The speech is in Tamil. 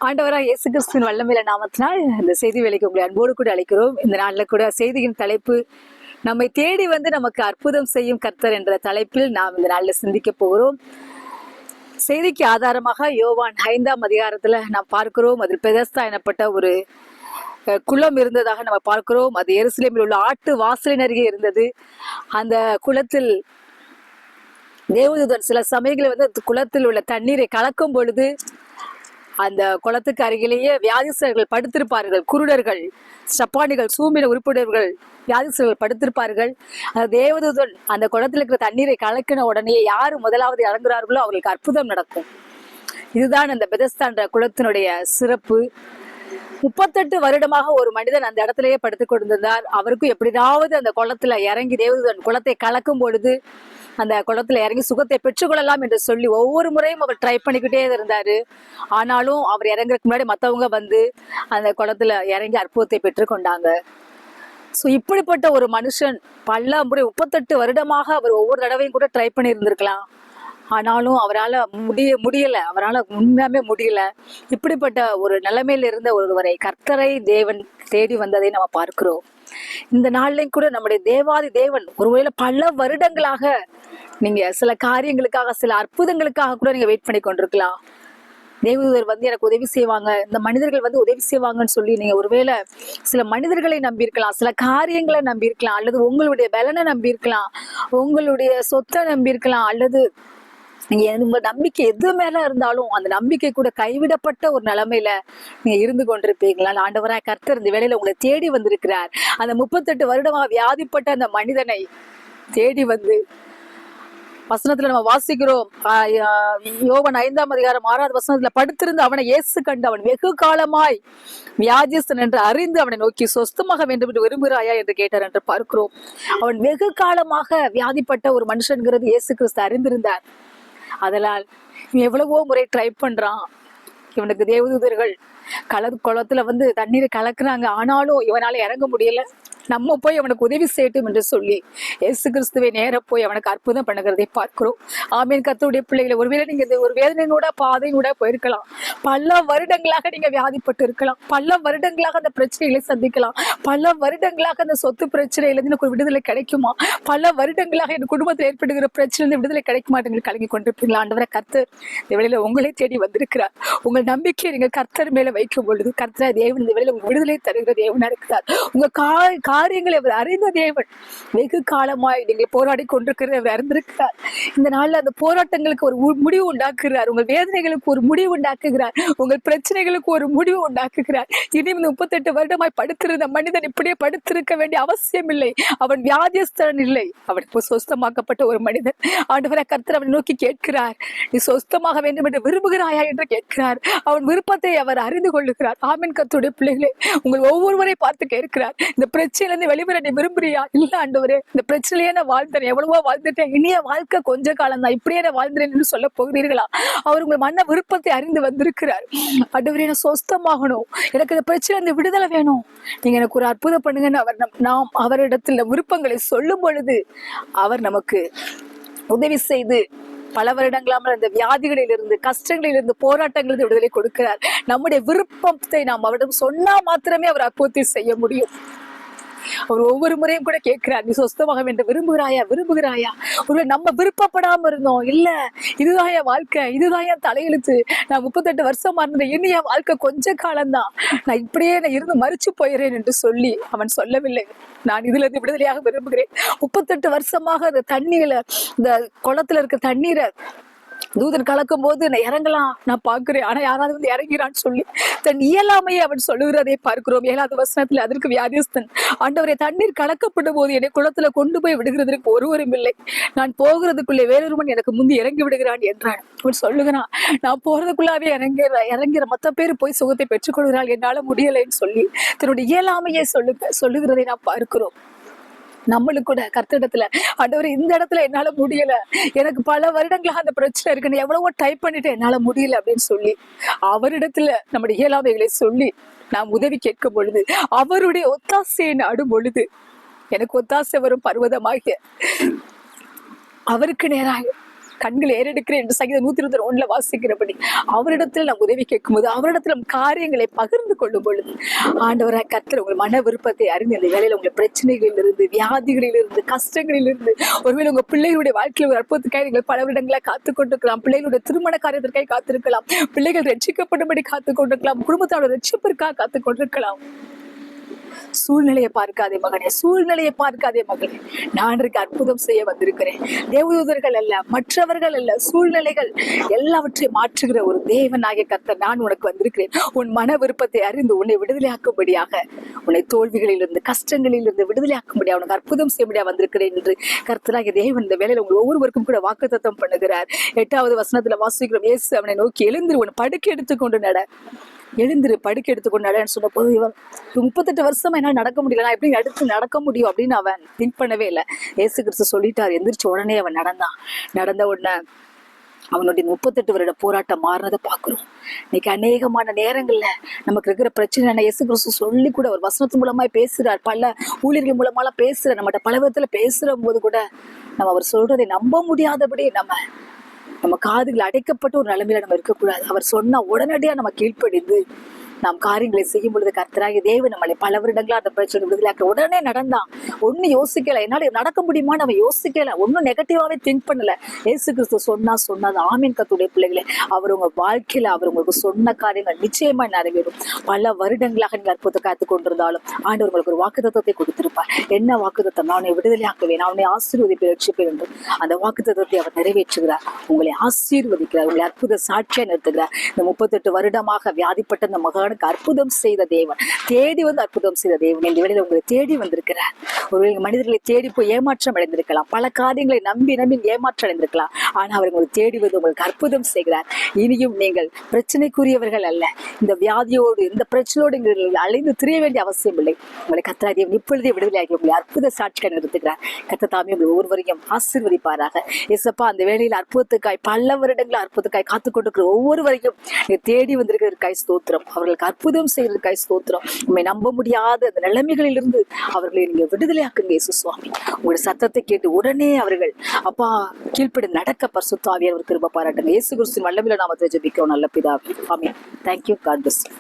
ஆண்டவராக இயேசு கிறிஸ்துவின் வல்லமையில நாமத்தினால் இந்த செய்தி வேலைக்கு உங்களை அன்போடு கூட அழைக்கிறோம். இந்த நாளில் கூட செய்தியின் தலைப்பு நம்மை தேடி வந்து நமக்கு அற்புதம் செய்யும் கர்த்தர் என்ற தலைப்பில் நாம் இந்த நாளில் சிந்திக்க போகிறோம். செய்திக்கு ஆதாரமாக யோவான் 5ஆம் அதிகாரத்துல நாம் பார்க்கிறோம். அதில் பெதஸ்தா எனப்பட்ட ஒரு குளம் இருந்ததாக நம்ம பார்க்கிறோம். அது எருசலேமில் உள்ள ஆட்டு வாசலின் அருகே இருந்தது. அந்த குளத்தில் தேவதூதன் சில சமயங்களில் வந்து குளத்தில் உள்ள தண்ணீரை கலக்கும் பொழுது அந்த குளத்துக்கு அருகிலேயே வியாதிஸ்தர்கள் படுத்திருப்பார்கள். குருடர்கள், சப்பானிகள், சூம்பின உறுப்பினர்கள், வியாதிஸ்தர்கள் படுத்திருப்பார்கள். அந்த தேவதூதன் அந்த குளத்தில் இருக்கிற தண்ணீரை கலக்கின உடனே யார் முதலாவது இறங்குறார்களோ அவர்களுக்கு அற்புதம் நடக்கும். இதுதான் அந்த பெதஸ்தா என்ற குளத்தினுடைய சிறப்பு. 38 வருடமாக ஒரு மனிதன் அந்த இடத்திலேயே படுத்துக் கொண்டிருந்தார். அவருக்கும் எப்படியாவது அந்த குளத்துல இறங்கி தேவதூதன் குளத்தை கலக்கும் பொழுது அந்த குளத்துல இறங்கி சுகத்தை பெற்றுக்கொள்ளலாம் என்று சொல்லி ஒவ்வொரு முறையும் அவர் ட்ரை பண்ணிக்கிட்டே இருந்தாரு. ஆனாலும் அவர் இறங்குறதுக்கு முன்னாடி மற்றவங்க வந்து அந்த குளத்துல இறங்கி அற்புதத்தை பெற்றுக்கொண்டாங்க. ஸோ இப்படிப்பட்ட ஒரு மனுஷன் பல முறை 38 வருடமாக அவர் ஒவ்வொரு தடவையும் கூட ட்ரை பண்ணி இருந்திருக்கலாம். ஆனாலும் அவரால் முடியல, அவரால் உண்மையாமே முடியல. இப்படிப்பட்ட ஒரு நிலைமையில இருந்த ஒருவரை கர்த்தரை தேவன் தேடி வந்ததை நம்ம பார்க்கிறோம். இந்த நாள்லையும் கூட நம்முடைய தேவாதி தேவன் ஒருவேளை பல வருடங்களாக நீங்க சில காரியங்களுக்காக, சில அற்புதங்களுக்காக கூட நீங்க வெயிட் பண்ணி கொண்டிருக்கலாம். தேவதூதர் வந்து எனக்கு உதவி செய்வாங்க, இந்த மனிதர்கள் வந்து உதவி செய்வாங்கன்னு சொல்லி நீங்க ஒருவேளை சில மனிதர்களை நம்பியிருக்கலாம், சில காரியங்களை நம்பியிருக்கலாம், அல்லது உங்களுடைய பலனை நம்பியிருக்கலாம், உங்களுடைய சொத்தை நம்பியிருக்கலாம், அல்லது நீங்க உங்க நம்பிக்கை எது மேல இருந்தாலும் அந்த நம்பிக்கை கூட கைவிடப்பட்ட ஒரு நிலைமையில நீங்க இருந்து கொண்டிருப்பீங்களா? ஆண்டவராய் கர்த்தர் இந்த வேளையில உங்களை தேடி வந்திருக்கிறார். அந்த 38 வருடமாக வியாதிப்பட்ட அந்த மனிதனை தேடி வந்து வசனத்துல நம்ம வாசிக்கிறோம். யோவான் 5ஆம் அதிகாரம் 6வது வசனத்துல படுத்திருந்து அவனை இயேசு கண்டு அவன் வெகு காலமாய் வியாதிஸ்தன் என்று அறிந்து அவனை நோக்கி சொஸ்தமாக வேண்டும் என்று விரும்புகிறாயா என்று கேட்டார் என்று பார்க்கிறோம். அவன் வெகு காலமாக வியாதிப்பட்ட ஒரு மனுஷன்கிறது இயேசு கிறிஸ்து அறிந்திருந்தார். அதனால் இவன் எவ்வளவோ முறை ட்ரை பண்றான். இவனுக்கு தேவதூதர்கள் குளத்துல வந்து தண்ணீரை கலக்குறாங்க. ஆனாலும் இவனால இறங்க முடியல. நம்ம போய் அவனுக்கு உதவி செய்யட்டும் என்று சொல்லி இயேசு கிறிஸ்துவை நேர போய் அவனுக்கு அற்புதம் பண்ணுகிறதை பார்க்கிறோம். ஆமீன். கர்த்தருடைய பிள்ளைகளை, ஒருவேளை நீங்க ஒரு வேதனையோட பாதையோட போயிருக்கலாம். பல வருடங்களாக நீங்க வியாதிப்பட்டு இருக்கலாம். பல வருடங்களாக அந்த பிரச்சனைகளை சந்திக்கலாம். பல வருடங்களாக அந்த சொத்து பிரச்சனையில இருந்து எனக்கு ஒரு விடுதலை கிடைக்குமா, பல வருடங்களாக என் குடும்பத்தில் ஏற்படுகிற பிரச்சனை விடுதலை கிடைக்க மாட்டேங்குது கலங்கி கொண்டிருப்பீங்களா? ஆண்டவரை கர்த்தர் இந்த வேளையில உங்களை தேடி வந்திருக்கிறார். உங்கள் நம்பிக்கையை நீங்க கர்த்தர் மேல வைக்கும் பொழுது கர்த்தர் தேவன் இந்த வேளையில உங்க விடுதலை தருகிற தேவனா இருக்கிறார். உங்க காரியங்களை அவர் அறிந்த தேவன். வெகு காலமாய் நீங்கள் போராடி கொண்டிருக்கிறவர் அறிந்திருக்கிறார். இந்த நாள்ல அந்த போராட்டங்களுக்கு ஒரு முடிவு உண்டாக்குகிறார். உங்கள் வேதனைகளுக்கு ஒரு முடிவு உண்டாக்குகிறார். உங்கள் பிரச்சனைகளுக்கு ஒரு முடிவு உண்டாக்குகிறார். இனி 38 வருடமாய் படுத்திருந்த மனிதன் இப்படியே படுத்திருக்க வேண்டிய அவசியம் இல்லை. அவன் வியாதிஸ்தன் இல்லை, அவன் இப்போ சொஸ்தமாக்கப்பட்ட ஒரு மனிதன். ஆண்டவரை கர்த்தர் அவனை நோக்கி கேட்கிறார், நீ சொஸ்தமாக வேண்டும் என்று விரும்புகிறாயா என்று கேட்கிறார். அவன் விருப்பத்தை அவர் அறிந்து கொள்ளுகிறார். ஆமீன். கர்த்தருடைய பிள்ளைகளே, உங்கள் ஒவ்வொருவரை பார்த்து கேட்கிறார், இந்த பிரச்சனையில இருந்து வெளிவர நீ விரும்புறியா? இல்ல ஆண்டவரே, இந்த பிரச்சனையே நான் வாழ்ந்தேன், எவ்வளவோ வாழ்ந்துட்டேன், இனிய வாழ்க்கை கொஞ்ச காலம் தான், இப்படியே நான் வாழ்ந்தேன் என்று சொல்ல போகிறீர்களா? அவர் உங்கள் மன விருப்பத்தை அறிந்து வந்திருக்கிறார். ஆண்டவரே, நான் சொஸ்தமாகணும், எனக்கு இந்த பிரச்சனை இருந்து விடுதலை வேணும், நீங்க எனக்கு ஒரு அற்புதம் பண்ணுங்கன்னு நாம் அவரிடத்துல விருப்பங்களை சொல்லும் பொழுது அவர் நமக்கு உதவி செய்து பல வருடங்களாமல் அந்த வியாதிகளிலிருந்து, கஷ்டங்களிலிருந்து, போராட்டங்களிலிருந்து விடுதலை கொடுக்கிறார். நம்முடைய விருப்பத்தை நாம் அவரிடம் சொன்னா மாத்திரமே அவர் அற்புதத்தை செய்ய முடியும். அவர் ஒவ்வொரு முறையும் கூட கேட்கிறார், நீ சொஸ்தமாக வேண்டும் விரும்புகிறாயா? ஒரு நம்ம விருப்பப்படாம இருந்தோம், இல்ல இதுதான் என் வாழ்க்கை, இதுதான் என் தலையெழுத்து, நான் 38 வருஷமா இருந்தேன், இனி என் வாழ்க்கை கொஞ்ச காலம்தான், நான் இப்படியே நான் இருந்து மறிச்சு போயிறேன் என்று சொல்லி அவன் சொல்லவில்லை. நான் இதுல இருந்து விடுதலையாக விரும்புகிறேன். 38 வருஷமாக அந்த தண்ணீரை, இந்த குளத்துல இருக்க தண்ணீரை தூதன் கலக்கும் போது நான் இறங்கலாம், நான் பாக்குறேன், ஆனா யாராவது வந்து இறங்கிறான்னு சொல்லி தன் இயலாமையை அவன் சொல்லுகிறதை பார்க்கிறோம். 7வது வசனத்துல அதற்கு வியாதிஸ்தன், ஆண்டவரை தண்ணீர் கலக்கப்படும் போது என்னை குளத்துல கொண்டு போய் விடுகிறதுக்கு ஒருவரும் இல்லை, நான் போகிறதுக்குள்ளே வேறொருவன் எனக்கு முந்தி இறங்கி விடுகிறான் என்றான். அவன் சொல்லுகிறான், நான் போறதுக்குள்ளாவே இறங்கிற மொத்த பேர் போய் சுகத்தை பெற்றுக்கொள்கிறாள், என்னால முடியலைன்னு சொல்லி தன்னுடைய இயலாமையை சொல்லுகிறதை நான் பார்க்கிறோம். நம்மளுக்கு கூட கர்த்தரிடத்துல, ஆண்டவரே இந்த இடத்துல என்னால முடியல, எனக்கு பல வருடங்களாக அந்த பிரச்சனை இருக்குன்னு எவ்வளவோ டைப் பண்ணிட்டு என்னால முடியல அப்படின்னு சொல்லி அவரிடத்துல நம்முடைய இயலாமைகளை சொல்லி நாம் உதவி கேட்கும் பொழுது, அவருடைய ஒத்தாசையை நாடும் பொழுது எனக்கு ஒத்தாசை வரும் பர்வதமாகிய அவருக்கு நேராக கண்களை ஏறெடுக்கிறேன் என்று சங்கீதம் 121 வாசிக்கிறபடி அவரிடத்தில் நாம் உதவி கேட்கும்போது, அவரிடத்தில் நம் காரியங்களை பகிர்ந்து கொள்ளும் பொழுது, ஆண்டவராய் கர்த்தர் உங்கள் மன விருப்பத்தை அறிந்து இந்த வேளையில் உங்கள் பிரச்சனைகளில் இருந்து, வியாதிகளில் இருந்து, கஷ்டங்களில் இருந்து, ஒருவேளை உங்க பிள்ளைகளுடைய வாழ்க்கையில் ஒரு அற்புதத்துக்காக நீங்கள் பல வருடங்களா காத்துக் கொண்டிருக்கலாம். பிள்ளைகளுடைய திருமண காரியத்திற்காக காத்திருக்கலாம். பிள்ளைகள் ரட்சிக்கப்படும்படி காத்துக் கொண்டிருக்கலாம். குடும்பத்தோட ரட்சிப்பிற்காக காத்துக் கொண்டிருக்கலாம். சூழ்நிலையை பார்க்காதே மகனே, சூழ்நிலையை பார்க்காதே மகனே. நான் இருக்கு அற்புதம் செய்ய வந்திருக்கிறேன். தேவதூதர்கள் அல்ல, மற்றவர்கள் அல்ல, சூழ்நிலைகள் எல்லாவற்றையும் மாற்றுகிற ஒரு தேவனாகிய கர்த்தர் நான் உனக்கு வந்திருக்கிறேன். உன் மன விருப்பத்தை அறிந்து உன்னை விடுதலையாக்கும்படியாக, உன்னை தோல்விகளிலிருந்து, கஷ்டங்களிலிருந்து விடுதலையாக்கும்படியாக, உனக்கு அற்புதம் செய்யும்படியாக வந்திருக்கிறேன் என்று கர்த்தராகிய தேவன் இந்த வேளையில் உங்கள் ஒவ்வொருவருக்கும் கூட வாக்குத்தத்தம் பண்ணுகிறார். 8வது வசனத்துல வாசிக்கிறோம், இயேசு அவனை நோக்கி, எழுந்திரு, உன் படுக்கை எடுத்துக்கொண்டு நட. எழுந்திரு, படுக்கை எடுத்துக்கொண்டாடன்னு சொன்ன போது, இவன் 38 வருஷமா என்னால் நடக்க முடியல, நான் எப்படி அடுத்து நடக்க முடியும் அப்படின்னு அவன் திங்க் பண்ணவே இல்லை. இயேசு கிறிஸ்து சொல்லிட்டார். எந்திரிச்ச உடனே அவன் நடந்தான். நடந்த உடனே அவனுடைய 38 வருட போராட்டம் மாறினதை பார்க்கிறோம். இன்னைக்கு அநேகமான நேரங்கள்ல நமக்கு இருக்கிற பிரச்சனை இயேசு கிறிஸ்து சொல்லி கூட ஒரு வசனத்து மூலமா பேசுறார், பல ஊழியர்கள் மூலமாலாம் பேசுறார். நம்மகிட்ட பல விதத்துல பேசுற போது கூட நம்ம அவர் சொல்றதை நம்ப முடியாதபடி நம்ம காதுகள் அடைக்கப்பட்ட ஒரு நிலைமையில நம்ம இருக்கக்கூடாது. அவர் சொன்னா உடனடியா நம்ம கீழ்ப்படிந்து நாம் காரியங்களை செய்யும் பொழுது கர்த்தராகிய தேவன் நம்மளை பல வருடங்களா அந்த பிரச்சனை விடுதலையாக்க உடனே நடந்தான். ஒன்னும் யோசிக்கல, என்னால நடக்க முடியுமா நம்ம யோசிக்கல, ஒன்னும் நெகட்டிவாவே திங்க் பண்ணல. இயேசு கிறிஸ்து சொன்னது ஆமீன். கர்த்தருடைய பிள்ளைகளே, அவர் உங்க வாழ்க்கையில அவர் உங்களுக்கு சொன்ன காரியங்கள் நிச்சயமா நிறைவேறும். பல வருடங்களாக நீங்கள் அற்புதத்தை காத்து கொண்டிருந்தாலும் ஆண்டவர் உங்களுக்கு ஒரு வாக்குத்தத்தத்தை கொடுத்திருப்பார். என்ன வாக்குத்தத்தம்? நான் உன்னை விடுதலையாக்குவேன், நான் உன்னை ஆசீர்வதிப்பை ரட்சிப்பேன் என்று அந்த வாக்குத்தத்தத்தை அவர் நிறைவேற்றுகிறார். உங்களை ஆசீர்வதிக்கிறார், உங்களை அற்புத சாட்சியா நிறுத்துகிறார். இந்த 38 வருடமாக வியாதிப்பட்ட இந்த மகானுக்கு அற்புதம் செய்த தேவன், தேடி வந்து அற்புதம் செய்த தேவன் இந்த வேளையில் உங்களை தேடி வந்திருக்கிறார். ஒருவேளை மனிதர்களை தேடி போய் ஏமாற்றம் அடைந்திருக்கலாம், பல காரியங்களை நம்பி ஏமாற்றம் அடைந்திருக்கலாம். ஆனா அவர் உங்களை தேடி வந்து உங்களுக்கு அற்புதம் செய்கிறார். இனியும் நீங்கள் பிரச்சனைக்குரியவர்கள் அல்ல. இந்த வியாதியோடு, இந்த பிரச்சனையோடு அலைந்து திரிய வேண்டிய அவசியம் இல்லை. உங்களை கர்த்தராகிய தேவன் இப்பொழுதே விடுதலையாகி உங்களை அற்புத சாட்சியாக நிறுத்துகிறார். கர்த்தர் தாமே உங்கள் ஒவ்வொருவரையும் ஆசீர்வதிப்பாராக. இயேசப்பா, அந்த வேளையில் அற்புதத்துக்காய் பல வருடங்கள் அற்புதத்துக்காய் காத்துக் கொண்டிருக்கிற ஒவ்வொருவரையும் தேடி வந்திருக்கிறதுக்காய் ஸ்தோத்திரம். அவர்களுக்கு அற்புதம் செய்வதற்காய் ஸ்தோத்திரம். உண்மை நம்ப முடியாத அந்த நிலைமைகளில் இருந்து அவர்களை நீங்க விடுதலையாக்குங்க இயேசு சுவாமி. உங்களுடைய சத்தத்தை கேட்டு உடனே அவர்கள் அப்பா கீழ்ப்படி நடக்க பரிசுத்த ஆவியானவர் கிருபை பாராட்டுங்க. இயேசு கிறிஸ்துவின் வல்லமையில நாமத்தை ஜெபிக்கிறோம் நல்ல பிதாவே. ஆமென். Thank you. God bless you.